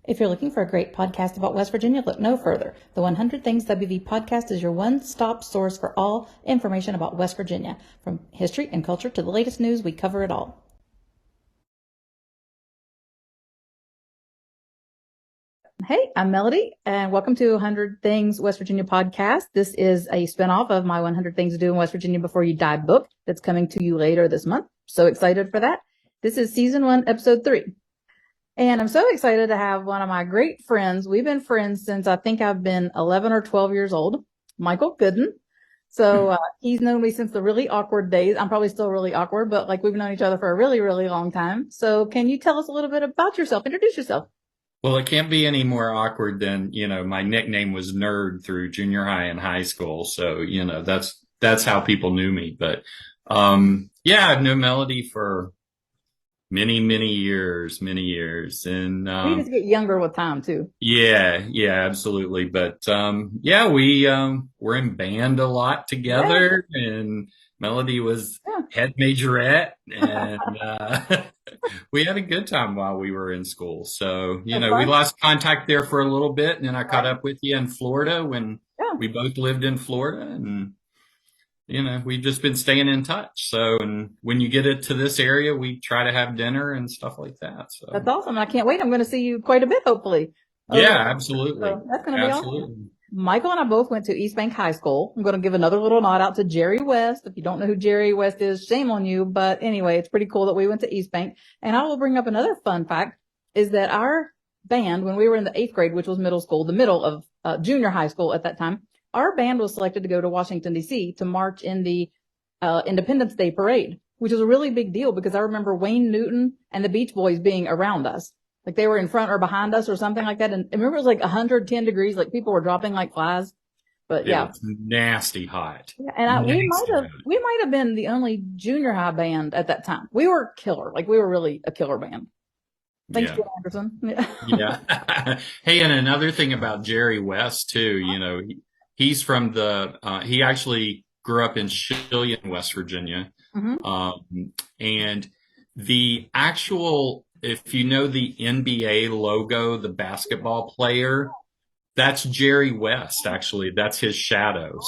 If you're looking for a great podcast about West Virginia, look no further. The 100 Things WV podcast is your one-stop source for all information about West Virginia. From history and culture to the latest news, we cover it all. Hey, I'm Melody, and welcome to 100 Things West Virginia podcast. This is a spinoff of my 100 Things to Do in West Virginia Before You Die book that's coming to you later this month. So excited for that. This is season 1, episode 3. And I'm so excited to have one of my great friends. We've been friends since I think I've been 11 or 12 years old, Michael Gooden. So he's known me since the really awkward days. I'm probably still really awkward, but like we've known each other for a really, really long time. So can you tell us a little bit about yourself? Introduce yourself. Well, it can't be any more awkward than, my nickname was Nerd through junior high and high school. So, that's how people knew me. But, I've known Melody for many years. And, We just get younger with time too. Yeah, absolutely. But, we're in band a lot together, and Melody was head majorette, and, we had a good time while we were in school. So, we lost contact there for a little bit, and then I caught up with you in Florida when we both lived in Florida, and, we've just been staying in touch. So, and when you get it to this area, we try to have dinner and stuff like that. So that's awesome. I can't wait. I'm going to see you quite a bit, hopefully. Yeah, absolutely. So that's going to be awesome. Michael and I both went to East Bank High School. I'm going to give another little nod out to Jerry West. If you don't know who Jerry West is, shame on you. But anyway, it's pretty cool that we went to East Bank. And I will bring up another fun fact is that our band, when we were in the 8th grade, which was middle school, the middle of junior high school at that time, our band was selected to go to Washington, D.C. to march in the Independence Day parade, which was a really big deal because I remember Wayne Newton and the Beach Boys being around us. Like they were in front or behind us or something like that. And I remember it was like 110 degrees, like people were dropping like flies. But yeah. It's nasty hot. Yeah, and we might have been the only junior high band at that time. We were killer. Like we were really a killer band. Thanks, Bill Anderson. Yeah. Hey, and another thing about Jerry West too, he's from he actually grew up in Shillian, West Virginia. Mm-hmm. And the actual, if you know the NBA logo, the basketball player, that's Jerry West, actually. That's his shadow.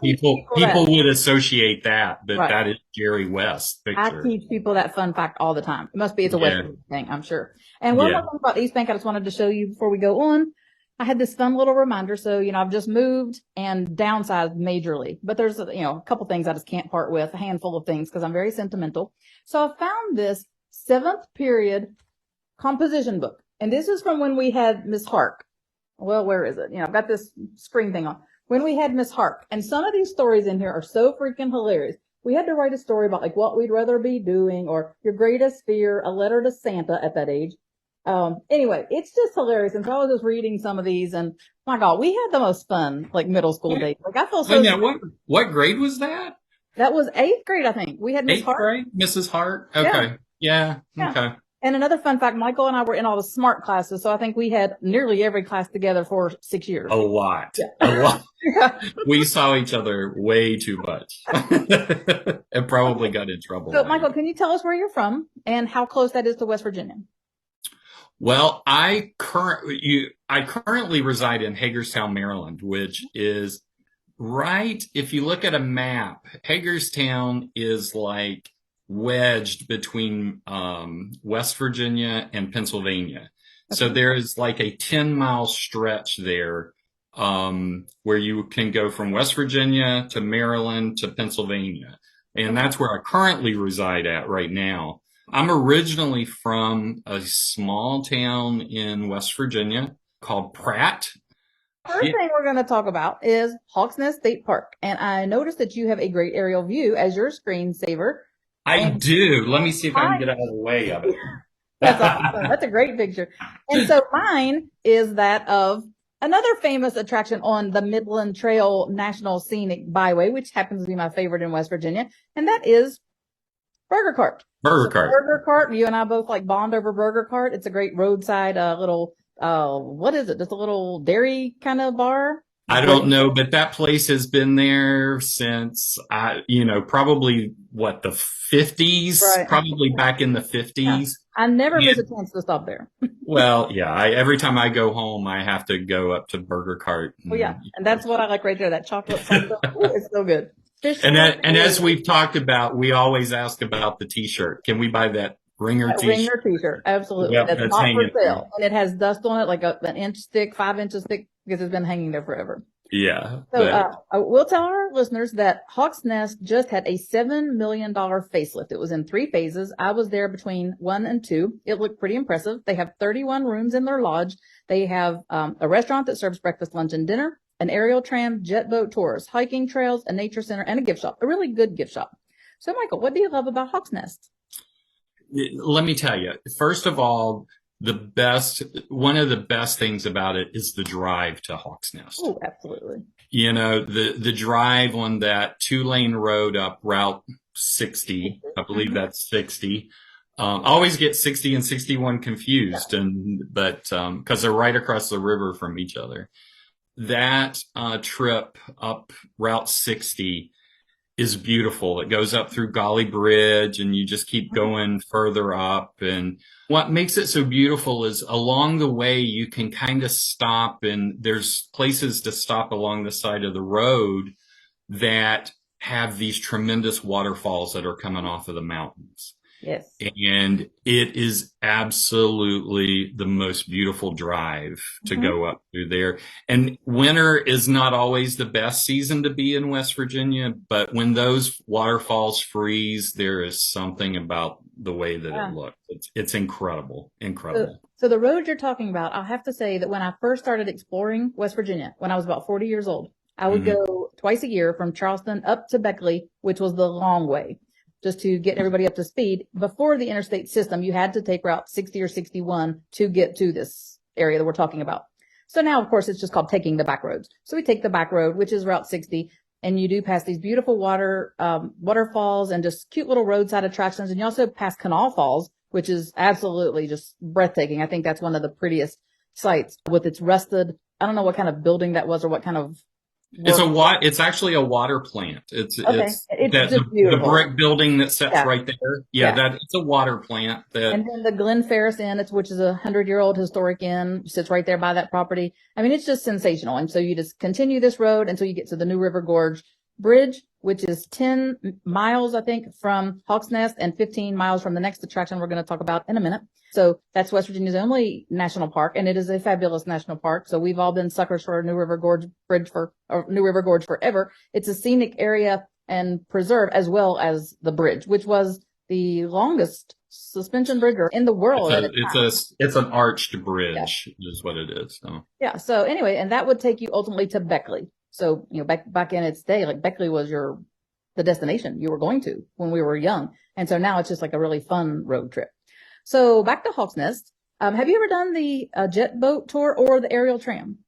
People would associate that, but that is Jerry West picture. I teach people that fun fact all the time. It must be, it's a West Virginia thing, I'm sure. And one more thing about East Bank I just wanted to show you before we go on. I had this fun little reminder. So, I've just moved and downsized majorly, but there's, a couple things I just can't part with, a handful of things because I'm very sentimental. So I found this 7th period composition book. And this is from when we had Miss Hark. Well, where is it? I've got this screen thing on. When we had Miss Hark. And some of these stories in here are so freaking hilarious. We had to write a story about like what we'd rather be doing or your greatest fear, a letter to Santa at that age. Anyway, it's just hilarious. And so I was just reading some of these and my God, we had the most fun, like middle school days. Like I feel so. What grade was that? That was 8th grade, I think. We had Miss Hart. 8th grade? Mrs. Hart? Okay. Yeah. Okay. And another fun fact, Michael and I were in all the SMART classes. So I think we had nearly every class together for 6 years. A lot. We saw each other way too much and probably got in trouble. So Michael, can you tell us where you're from and how close that is to West Virginia? Well, I currently reside in Hagerstown, Maryland, which is right. If you look at a map, Hagerstown is like wedged between West Virginia and Pennsylvania. Okay. So there is like a 10-mile stretch there where you can go from West Virginia to Maryland to Pennsylvania. And that's where I currently reside at right now. I'm originally from a small town in West Virginia called Pratt. First thing we're going to talk about is Hawks Nest State Park. And I noticed that you have a great aerial view as your screensaver. I do. Let me see if I can get out of the way of it. That's awesome. That's a great picture. And so mine is that of another famous attraction on the Midland Trail National Scenic Byway, which happens to be my favorite in West Virginia. And that is Burger Cart. Burger Cart. You and I both like bond over Burger Cart. It's a great roadside little, what is it? Just a little dairy kind of bar? I don't know, but that place has been there since, probably the 50s, probably back in the 50s. I never miss a chance to stop there. Well, yeah, every time I go home, I have to go up to Burger Cart. Oh yeah, and that's what I like right there. That chocolate salsa, ooh, it's so good. Fish And sauce, as we've talked about, we always ask about the T-shirt. Can we buy that Ringer that T-shirt? Ringer t-shirt, absolutely. Yep, That's that's not for hanging sale, there. and it has dust on it, like an inch thick, 5 inches thick, because it's been hanging there forever. Yeah. So I will tell our listeners that Hawk's Nest just had a $7 million facelift. It was in 3 phases. I was there between 1 and 2. It looked pretty impressive. They have 31 rooms in their lodge. They have a restaurant that serves breakfast, lunch, and dinner, an aerial tram, jet boat tours, hiking trails, a nature center, and a gift shop, a really good gift shop. So, Michael, what do you love about Hawk's Nest? Let me tell you, first of all, one of the best things about it is the drive to Hawk's Nest. Oh, absolutely. You know, the drive on that 2-lane road up Route 60, I believe that's 60. I always get 60 and 61 confused, but because they're right across the river from each other. That trip up Route 60 is beautiful. It goes up through Golly Bridge and you just keep going further up. And what makes it so beautiful is along the way, you can kind of stop, and there's places to stop along the side of the road that have these tremendous waterfalls that are coming off of the mountains. Yes. And it is absolutely the most beautiful drive to go up through there. And winter is not always the best season to be in West Virginia, but when those waterfalls freeze, there is something about the way that it looks. It's incredible, incredible. So the road you're talking about, I'll have to say that when I first started exploring West Virginia, when I was about 40 years old, I would go twice a year from Charleston up to Beckley, which was the long way. Just to get everybody up to speed, before the interstate system, you had to take Route 60 or 61 to get to this area that we're talking about. So now, of course, it's just called taking the back roads. So we take the back road, which is Route 60, and you do pass these beautiful waterfalls and just cute little roadside attractions. And you also pass Canal Falls, which is absolutely just breathtaking. I think that's one of the prettiest sites with its rusted, I don't know what kind of building that was or what kind of It's actually a water plant. It's the brick building that sits right there. It's a water plant. And then the Glen Ferris Inn, which is a 100-year-old historic inn, sits right there by that property. I mean, it's just sensational. And so you just continue this road until you get to the New River Gorge Bridge, which is 10 miles, I think, from Hawk's Nest and 15 miles from the next attraction we're going to talk about in a minute. So that's West Virginia's only national park, and it is a fabulous national park. So we've all been suckers for New River Gorge New River Gorge forever. It's a scenic area and preserve, as well as the bridge, which was the longest suspension bridge in the world. It's an arched bridge, is what it is. So. Yeah. So anyway, and that would take you ultimately to Beckley. So, you know, back in its day, like Beckley was the destination you were going to when we were young. And so now it's just like a really fun road trip. So back to Hawk's Nest. Have you ever done the jet boat tour or the aerial tram?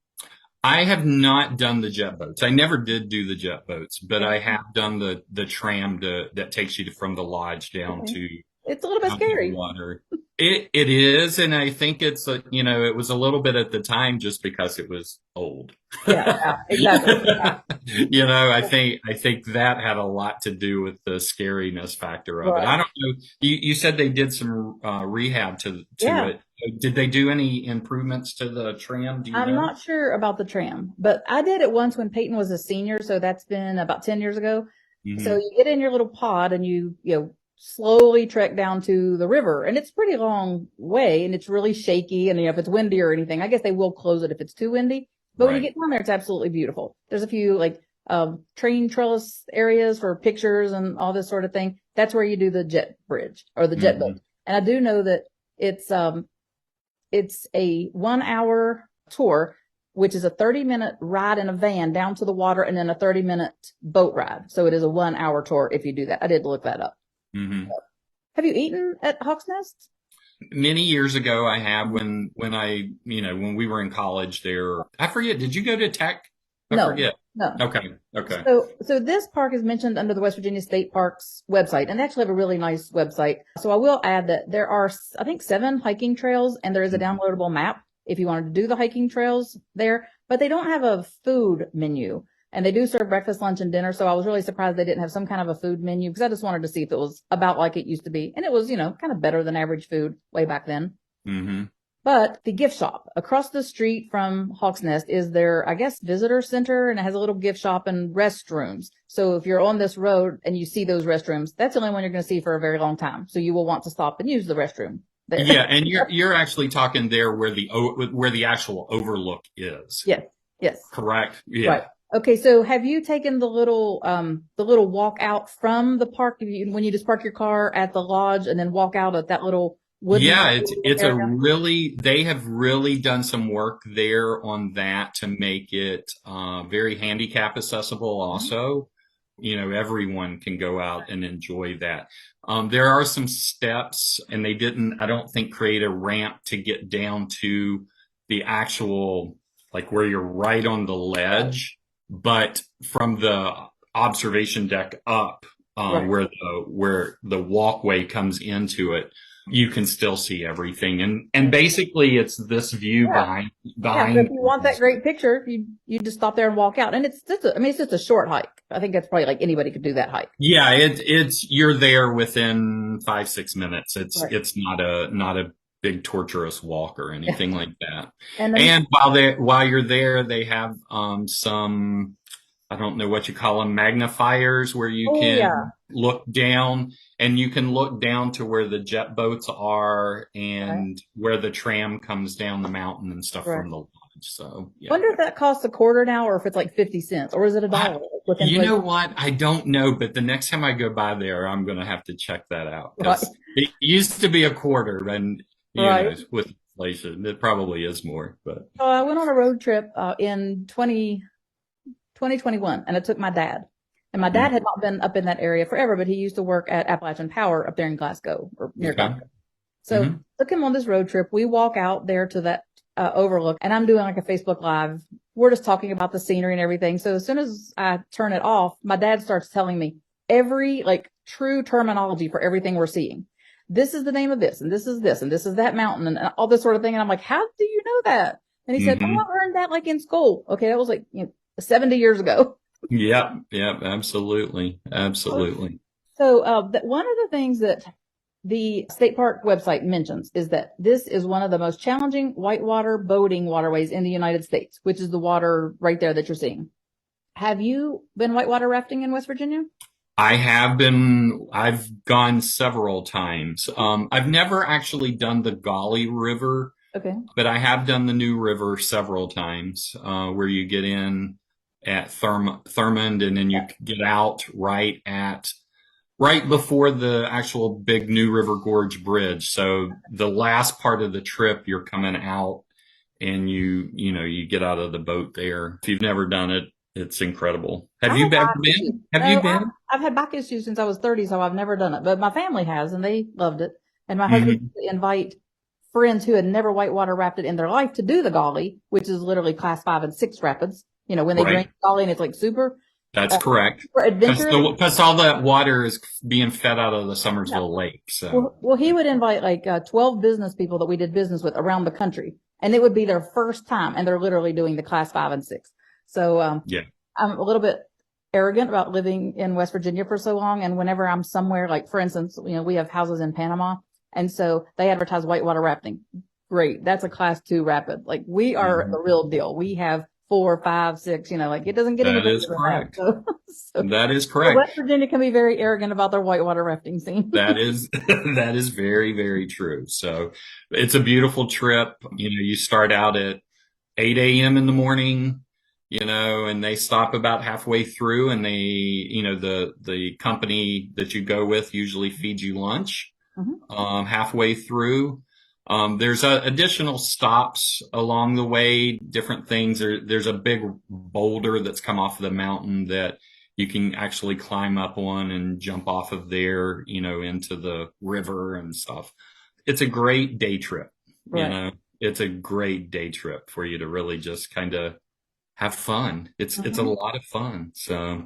I have not done the jet boats. I never did do the jet boats, but I have done the tram that takes you from the lodge down to. It's a little bit scary. Water. It is, and I think it's it was a little bit at the time just because it was old. Yeah, exactly. Yeah. I think that had a lot to do with the scariness factor of it. I don't know. You said they did some rehab to it. Did they do any improvements to the tram? I'm not sure about the tram, but I did it once when Peyton was a senior, so that's been about 10 years ago. So you get in your little pod and you slowly trek down to the river, and it's a pretty long way, and it's really shaky. And if it's windy or anything, I guess they will close it if it's too windy. But when you get down there, it's absolutely beautiful. There's a few train trellis areas for pictures and all this sort of thing. That's where you do the jet bridge or the jet boat. And I do know that it's a 1-hour tour, which is a 30-minute ride in a van down to the water, and then a 30-minute boat ride. So it is a 1-hour tour if you do that. I did look that up. Have you eaten at Hawk's Nest? Many years ago, I have when we were in college there. I forget. Did you go to Tech? I forget. No. Okay. So this park is mentioned under the West Virginia State Parks website, and they actually have a really nice website. So I will add that there are, I think, 7 hiking trails, and there is a downloadable map if you wanted to do the hiking trails there, but they don't have a food menu. And they do serve breakfast, lunch, and dinner. So I was really surprised they didn't have some kind of a food menu because I just wanted to see if it was about like it used to be. And it was, kind of better than average food way back then. Mm-hmm. But the gift shop across the street from Hawk's Nest is their, I guess, visitor center, and it has a little gift shop and restrooms. So if you're on this road and you see those restrooms, that's the only one you're going to see for a very long time. So you will want to stop and use the restroom there. Yeah, and you're actually talking there where the actual overlook is. Yes. Yes. Correct. Yeah. Right. Okay. So have you taken the little walk out from the park when you just park your car at the lodge and then walk out at that little wooden? Yeah, they have really done some work there on that to make it very handicap accessible also. Everyone can go out and enjoy that. There are some steps, and they didn't, I don't think, create a ramp to get down to the actual, like where you're right on the ledge, but from the observation deck up, Right. where the walkway comes into it, you can still see everything. And basically it's this view behind. So if you want that great picture, you just stop there and walk out. And it's just a short hike. I think that's probably like anybody could do that hike. Yeah, you're there within 5-6 minutes. It's not a big torturous walk or anything like that. And while you're there, they have some, I don't know what you call them, magnifiers where you can look down, and you can look down to where the jet boats are and where the tram comes down the mountain and stuff from the lodge. So, yeah. Wonder if that costs $0.25 now, or if it's like 50 cents, or is it $1? You know what? I don't know, but the next time I go by there, I'm going to have to check that out. It used to be $0.25, and with inflation, it probably is more. But I went on a road trip in 2021, and I took my dad. And my dad had not been up in that area forever, but he used to work at Appalachian Power up there in Glasgow, or near Glasgow. So took him on this road trip. We walk out there to that overlook, and I'm doing like a Facebook Live. We're just talking about the scenery and everything. So as soon as I turn it off, my dad starts telling me every like true terminology for everything we're seeing. This is the name of this, and this is this, and this is that mountain, and all this sort of thing. And I'm like, how do you know that? And he said, I learned that like in school. Okay, that was like 70 years ago. Yep, absolutely. So one of the things that the state park website mentions is that this is one of the most challenging whitewater boating waterways in the United States, which is the water right there that you're seeing. Have you been whitewater rafting in West Virginia? I have been. I've gone several times. I've never actually done the Gauley River. Okay. But I have done the New River several times, where you get in at Thurmond, and then you get out right before the actual big New River Gorge Bridge. So the last part of the trip, you're coming out, and you get out of the boat there. If you've never done it, it's incredible. Have you ever been? Have you been? I've had back issues since I was 30, so I've never done it. But my family has, and they loved it. And my husband used to invite friends who had never whitewater rafted in their life to do the Gauley, which is literally class 5 and 6 rapids. When they drink Gauley, and it's like super. That's correct. For adventure. Because all that water is being fed out of the Summersville Lake. So. Well, he would invite like 12 business people that we did business with around the country, and it would be their first time, and they're literally doing the class 5 and 6. So I'm a little bit arrogant about living in West Virginia for so long, and whenever I'm somewhere, like for instance, we have houses in Panama, and so they advertise whitewater rafting. Great, that's a class 2 rapid. Like we are the real deal. We have 4, 5, 6, like it doesn't get any better than that. So that is correct. West Virginia can be very arrogant about their whitewater rafting scene. that is very, very true. So it's a beautiful trip. You start out at 8 a.m. in the morning, and they stop about halfway through, and they, the company that you go with usually feeds you lunch, halfway through. There's additional stops along the way, different things. There's a big boulder that's come off of the mountain that you can actually climb up on and jump off of there, into the river and stuff. It's a great day trip. Right. It's a great day trip for you to really just kind of have fun. It's a lot of fun. So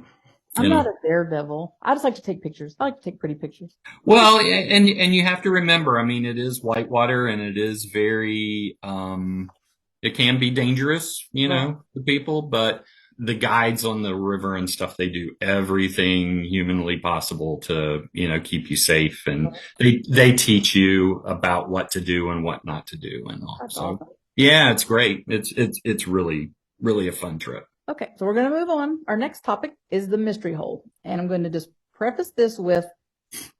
I'm not a daredevil. I just like to take pictures. I like to take pretty pictures. Well, and you have to remember, I mean, it is whitewater, and it is very, it can be dangerous, to people, but the guides on the river and stuff, they do everything humanly possible to, keep you safe. And they teach you about what to do and what not to do and all. That's So awesome. yeah, it's great. It's really, really a fun trip. Okay, so we're going to move on. Our next topic is the mystery hole. And I'm going to just preface this with,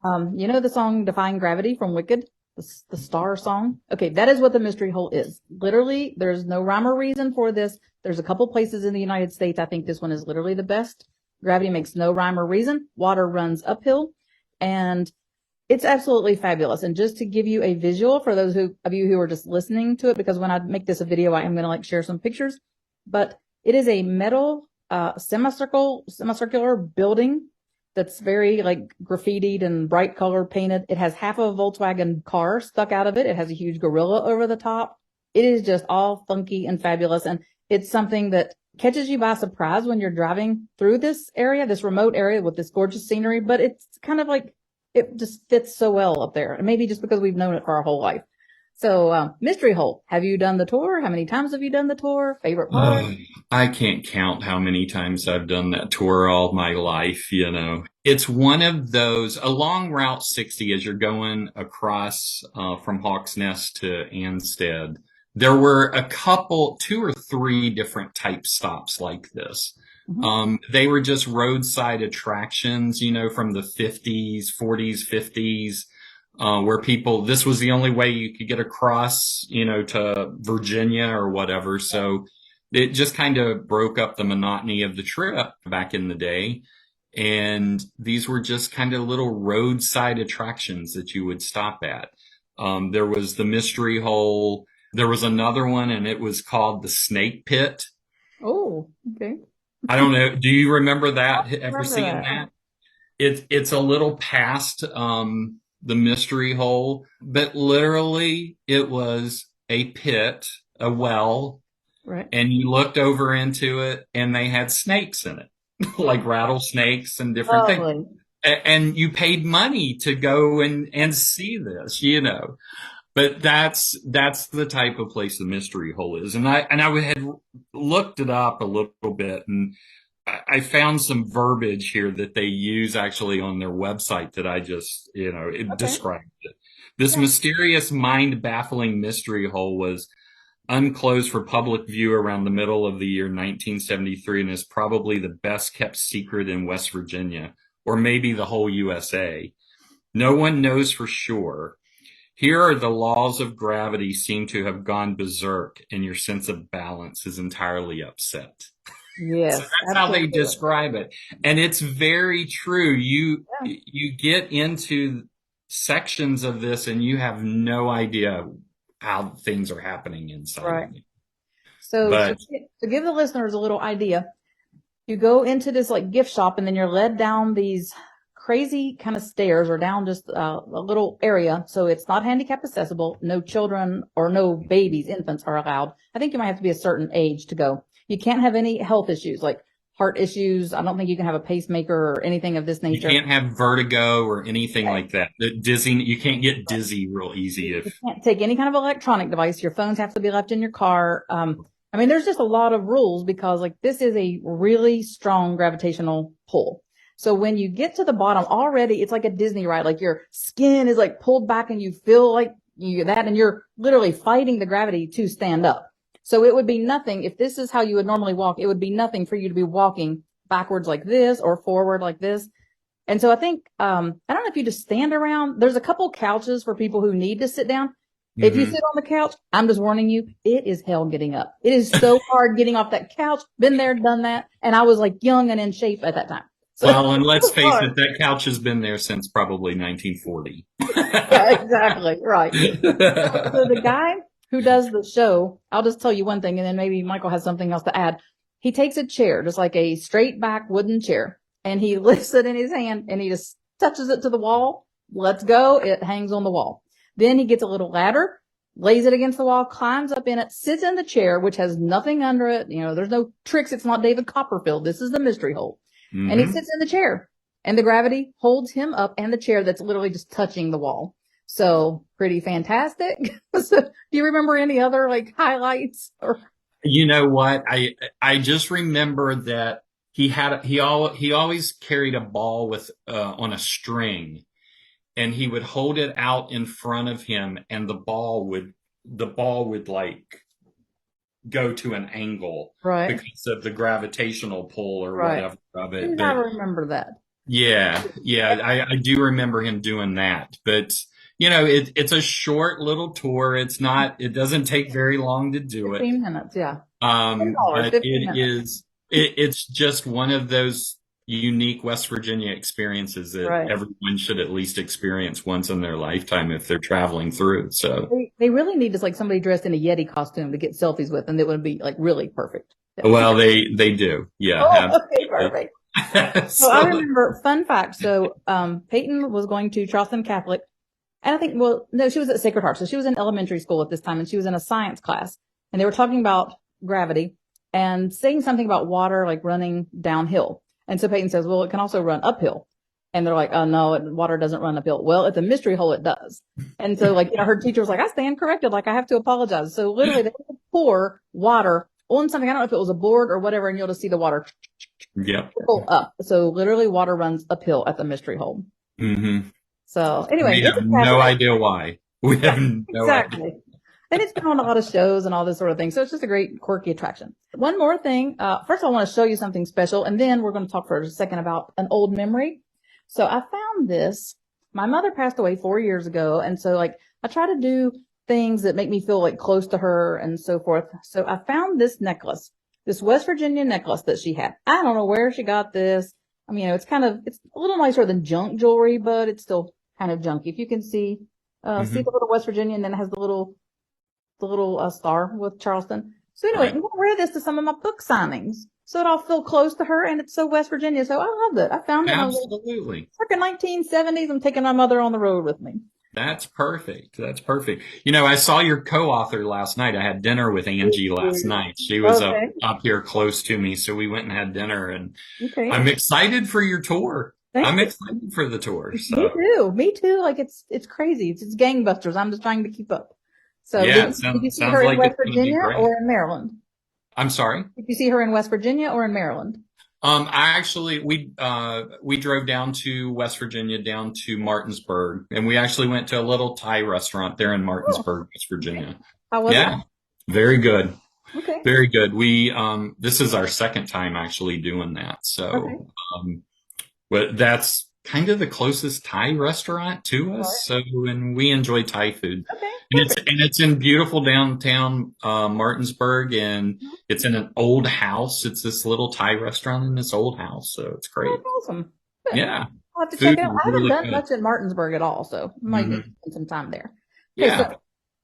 the song Defying Gravity from Wicked, the star song? Okay, that is what the mystery hole is. Literally, there's no rhyme or reason for this. There's a couple places in the United States. I think this one is literally the best. Gravity makes no rhyme or reason. Water runs uphill. And it's absolutely fabulous. And just to give you a visual for those of you who are just listening to it, because when I make this a video, I am going to share some pictures. But it is a metal, semicircular building that's very graffitied and bright color painted. It has half a Volkswagen car stuck out of it. It has a huge gorilla over the top. It is just all funky and fabulous. And it's something that catches you by surprise when you're driving through this area, this remote area with this gorgeous scenery. But it's kind of it just fits so well up there. And maybe just because we've known it for our whole life. So, Mystery Hole, have you done the tour? How many times have you done the tour? Favorite part? I can't count how many times I've done that tour all my life, It's one of those, along Route 60, as you're going across from Hawks Nest to Anstead, there were two or three different type stops like this. Mm-hmm. They were just roadside attractions, from the 50s, 40s, 50s. Where this was the only way you could get across, to Virginia or whatever. So it just kind of broke up the monotony of the trip back in the day. And these were just kind of little roadside attractions that you would stop at. There was the Mystery Hole. There was another one, and it was called the Snake Pit. Oh, okay. I don't know. Do you remember that? Ever seen that? It's a little past, the Mystery Hole, but literally it was a pit, a well, right? And you looked over into it and they had snakes in it, like rattlesnakes and different things. And you paid money to go and see this, But that's the type of place the Mystery Hole is. And I had looked it up a little bit, and I found some verbiage here that they use actually on their website that I just, described it. This mysterious, mind-baffling mystery hole was unclosed for public view around the middle of the year 1973 and is probably the best kept secret in West Virginia, or maybe the whole USA. No one knows for sure. Here are the laws of gravity seem to have gone berserk, and your sense of balance is entirely upset. Yes, so that's how they describe it. And it's very true. You get into sections of this and you have no idea how things are happening inside. Right. So to give the listeners a little idea, you go into this gift shop and then you're led down these crazy kind of stairs or down just a little area. So it's not handicap accessible. No children or no babies, infants are allowed. I think you might have to be a certain age to go. You can't have any health issues like heart issues. I don't think you can have a pacemaker or anything of this nature. You can't have vertigo or anything like that. You can't get dizzy real easy. You can't take any kind of electronic device. Your phones have to be left in your car. There's just a lot of rules because this is a really strong gravitational pull. So when you get to the bottom already, it's like a Disney ride. Like your skin is pulled back and you feel like and you're literally fighting the gravity to stand up. So it would be nothing, if this is how you would normally walk, it would be nothing for you to be walking backwards like this or forward like this. And so I think, I don't know if you just stand around. There's a couple couches for people who need to sit down. Mm-hmm. If you sit on the couch, I'm just warning you, it is hell getting up. It is so hard getting off that couch. Been there, done that. And I was young and in shape at that time. So, well, and let's face it, that couch has been there since probably 1940. Yeah, exactly. Right. So the guy who does the show, I'll just tell you one thing and then maybe Michael has something else to add. He takes a chair, just like a straight back wooden chair, and he lifts it in his hand and he just touches it to the wall. Let's go. It hangs on the wall. Then he gets a little ladder, lays it against the wall, climbs up in it, sits in the chair, which has nothing under it. There's no tricks. It's not David Copperfield. This is the Mystery Hole. Mm-hmm. And he sits in the chair and the gravity holds him up and the chair that's literally just touching the wall. So pretty fantastic. So, do you remember any other highlights or? You know what? I just remember that he always carried a ball with on a string, and he would hold it out in front of him, and the ball would like go to an angle Right. because of the gravitational pull or Right. whatever of I it. think I But remember that. yeah, I do remember him doing that. But it's a short little tour. It doesn't take very long to do it. 15 minutes. Yeah. $10, But 15 minutes. it's just one of those unique West Virginia experiences that Right. everyone should at least experience once in their lifetime if they're traveling through. So, They really need just like somebody dressed in a Yeti costume to get selfies with, and it would be like really perfect. well, they do. Yeah, Oh, okay, absolutely. perfect. So I So, remember, fun fact. So, Peyton was going to Charleston Catholic. And I think, well, no, she was at Sacred Heart. So she was in elementary school at this time, and she was in a science class. And they were talking about gravity and saying something about water like running downhill. And so Peyton says, well, it can also run uphill. And they're like, oh, no, water doesn't run uphill. Well, it's a mystery hole. It does. And so, like, her teacher was like, I stand corrected. Like, I have to apologize. So literally, they would pour water on something. I don't know if it was a board or whatever, and you'll just see the water yep. trickle up. So literally, water runs uphill at the mystery hole. Mm-hmm. So anyway, We have no idea why. We have no exactly. idea. And it's been on a lot of shows and all this sort of thing. So it's just a great quirky attraction. One more thing. First, I want to show you something special, and then we're going to talk for a second about an old memory. So I found this. My mother passed away 4 years ago. And so like I try to do things that make me feel like close to her and so forth. So I found this necklace, this West Virginia necklace that she had. I don't know where she got this. I mean, it's a little nicer than junk jewelry, but it's still kind of junky. If you can see Mm-hmm. the little West Virginia, and then it has the little star with Charleston. So anyway, I'm Right. going to wear this to some of my book signings so that I'll feel close to her, and it's so West Virginia. So I loved it. I found it. And I was like, Absolutely. circa 1970s. I'm taking my mother on the road with me. That's perfect. That's perfect. I saw your co-author last night. I had dinner with Angie last night. She was Okay. up here close to me, so we went and had dinner, and Okay. I'm excited for your tour. Thank I'm you. excited for the tour. Me So too. Me too. Like it's crazy. It's gangbusters. I'm just trying to keep up. So yeah, did you see sounds her in like West it's going to be Virginia great. or in Maryland? I'm sorry. Did you see her in West Virginia or in Maryland? I actually we drove down to West Virginia, down to Martinsburg, and we actually went to a little Thai restaurant there in Oh, Martinsburg, West Virginia. how was it? Yeah, very good. Okay. Very good. We this is our second time actually doing that. Okay. So but that's kind of the closest Thai restaurant to All us. So and we enjoy Thai food. right. And Okay. it's in beautiful downtown Martinsburg, and it's in an old house. It's this little Thai restaurant in this old house, so it's Oh, great. that's awesome. Good. Yeah, I'll have to check food it out. is I haven't really done good. much in Martinsburg at all, so I might need to Hmm. spend some time there. Okay, Yeah. so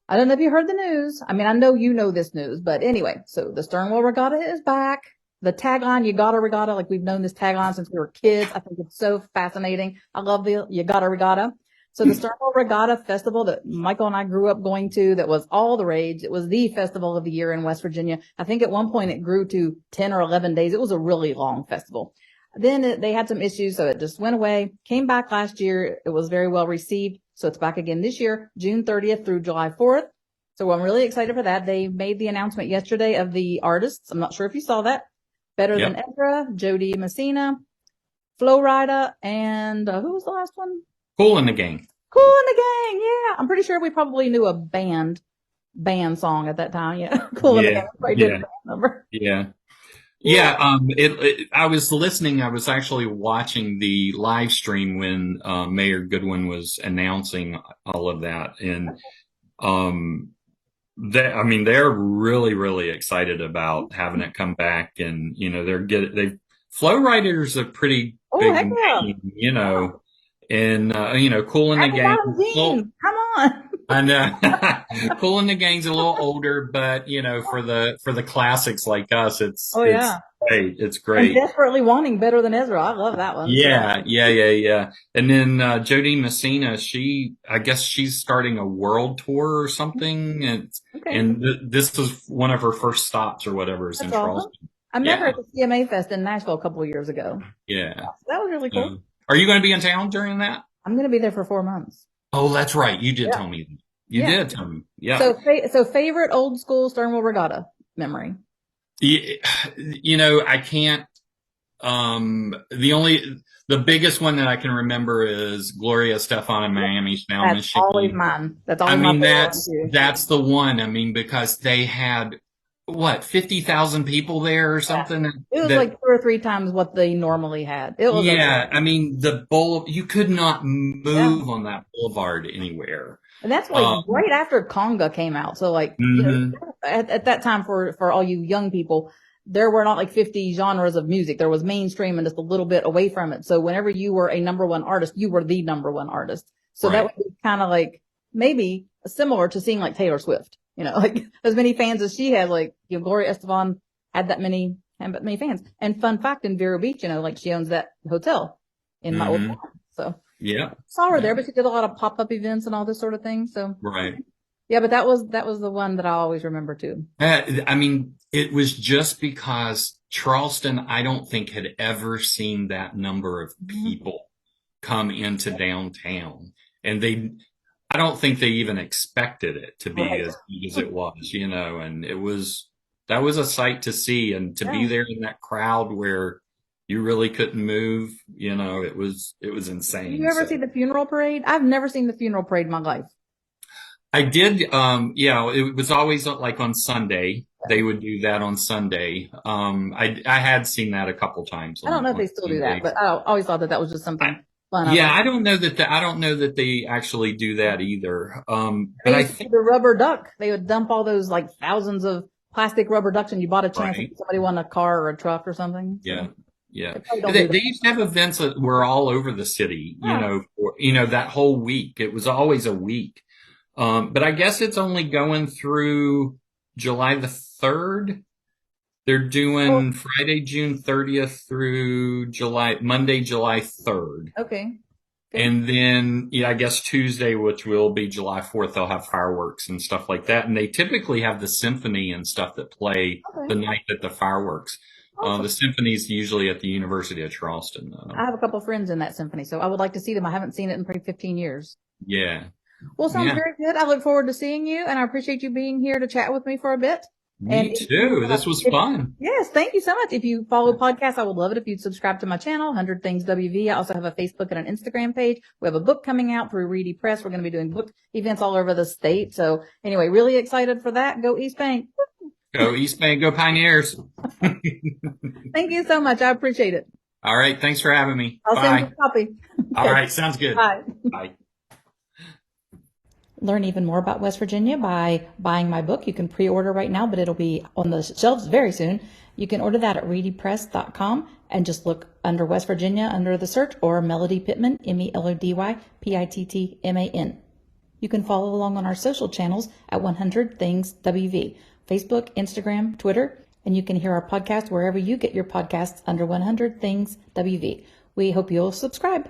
I don't know if you heard the news. I mean, I know you know this news, but anyway, so the Sternwell Regatta is back. The tagline, you gotta regatta, like we've known this tagline since we were kids. I think it's so fascinating. I love the you gotta regatta. So the Sternwell Regatta Festival that Michael and I grew up going to, that was all the rage. It was the festival of the year in West Virginia. I think at one point it grew to 10 or 11 days. It was a really long festival. Then they had some issues, so it just went away. Came back last year. It was very well received. So it's back again this year, June 30th through July 4th. So I'm really excited for that. They made the announcement yesterday of the artists. I'm not sure if you saw that. Better Than Yep. Ezra, Jody Messina, Flo Rida, and who was the last one? Cool in the Gang. Cool in the Gang. Yeah. I'm pretty sure we probably knew a band song at that time. Yeah. Cool in the Yeah. Gang. Probably did a Yeah. band number. Yeah. Yeah. Yeah. I was listening. I was actually watching the live stream when Mayor Goodwin was announcing all of that, and um, I mean, they're really, really excited about having it come back, and Flow Rider's a pretty Oh, big heck yeah. name, and Cool in the Apple Gang. Bottom Jeans. Come on. I know. Cool in the Gang's a little older, but for the classics like us, Oh, it's yeah. great. It's And great. Desperately Wanting Better Than Ezra. I love that one. Yeah. And then Jody Messina, I guess she's starting a world tour or something, and Okay. this is one of her first stops or whatever is in That's awesome. Charleston. I met her Yeah, at the CMA Fest in Nashville a couple of years ago. yeah. So that was really cool. So, are you going to be in town during that? I'm going to be there for 4 months. Oh, that's right. You did Yeah. tell me. You Yeah. did tell me. Yeah. So favorite old school Sternwell Regatta memory. I can't. The biggest one that I can remember is Gloria Estefan in Miami's Now That's always Machine. mine. That's I always my mean, favorite one too. that's the one. I mean, because they had what 50,000 people there or Yeah. something It was like that. 2 or 3 times what they normally had. It was Yeah, I amazing. mean, you could not Yeah. move on that boulevard anywhere. And that's like Um, right after Conga came out. So like, mhm, at that time for all you young people, there were not like 50 genres of music. There was mainstream and just a little bit away from it. So whenever you were a number one artist, you were the number one artist. So that right. would be kind of like maybe similar to seeing like Taylor Swift, like as many fans as she had, like, Gloria Estefan had that many fans. And fun fact in Vero Beach, like she owns that hotel in my old Hmm. town. So Yeah. saw her Yeah. there, but she did a lot of pop-up events and all this sort of thing. So Right. yeah, but that was the one that I always remember too. I mean, it was just because Charleston, I don't think had ever seen that number of Mhm. people come into downtown. And I don't think they even expected it to be Right. as big as it was, and that was a sight to see. And to be Yeah. there in that crowd where you really couldn't move, it was Did you insane. ever So. see the funeral parade? I've never seen the funeral parade in my life. I did, it was always like on Sunday. They would do that on Sunday. I had seen that a couple times I don't know if on they still do that, Sundays. but I always thought that was just I, something fun. I was yeah, like, I don't know that they actually do that either. they But I used to do think, the rubber duck. They would dump all those like thousands of plastic rubber ducks, and you bought a chance if right. somebody won a car or a truck or something. Yeah. So Yeah. they probably don't They, do they that. used to have events that were all over the city, Yeah. that whole week. It was always a week. But I guess it's only going through July the 3rd. They're Well, doing Friday, June 30th through Monday, July 3rd. okay. Good. And then, yeah, I guess Tuesday, which will be July 4th, they'll have fireworks and stuff like that. And they typically have the symphony and stuff that play the Okay. night that the fireworks. Awesome. The symphony's usually at the University of Charleston, though. I have a couple friends in that symphony, so I would like to see them. I haven't seen it in probably 15 years. Yeah. Well, sounds Yeah. very good. I look forward to seeing you, and I appreciate you being here to chat with me for a bit. And Me if you, too. This was if, fun. yes, thank you so much. If you follow podcasts, I would love it if you'd subscribe to my channel, 100 Things WV. I also have a Facebook and an Instagram page. We have a book coming out through Reedy Press. We're going to be doing book events all over the state. So anyway, really excited for that. Go East Bank. Go East Bay, go Pioneers. Thank you so much. I appreciate it. All right. Thanks for having me. I'll send you Bye. a copy. All Okay. right. Sounds good. Bye. Bye. Learn even more about West Virginia by buying my book. You can pre-order right now, but it'll be on the shelves very soon. You can order that at readypress.com and just look under West Virginia under the search, or Melody Pittman, MELODY PITTMAN. You can follow along on our social channels at 100 Things WV, Facebook, Instagram, Twitter, and you can hear our podcast wherever you get your podcasts under 100 Things WV. We hope you'll subscribe.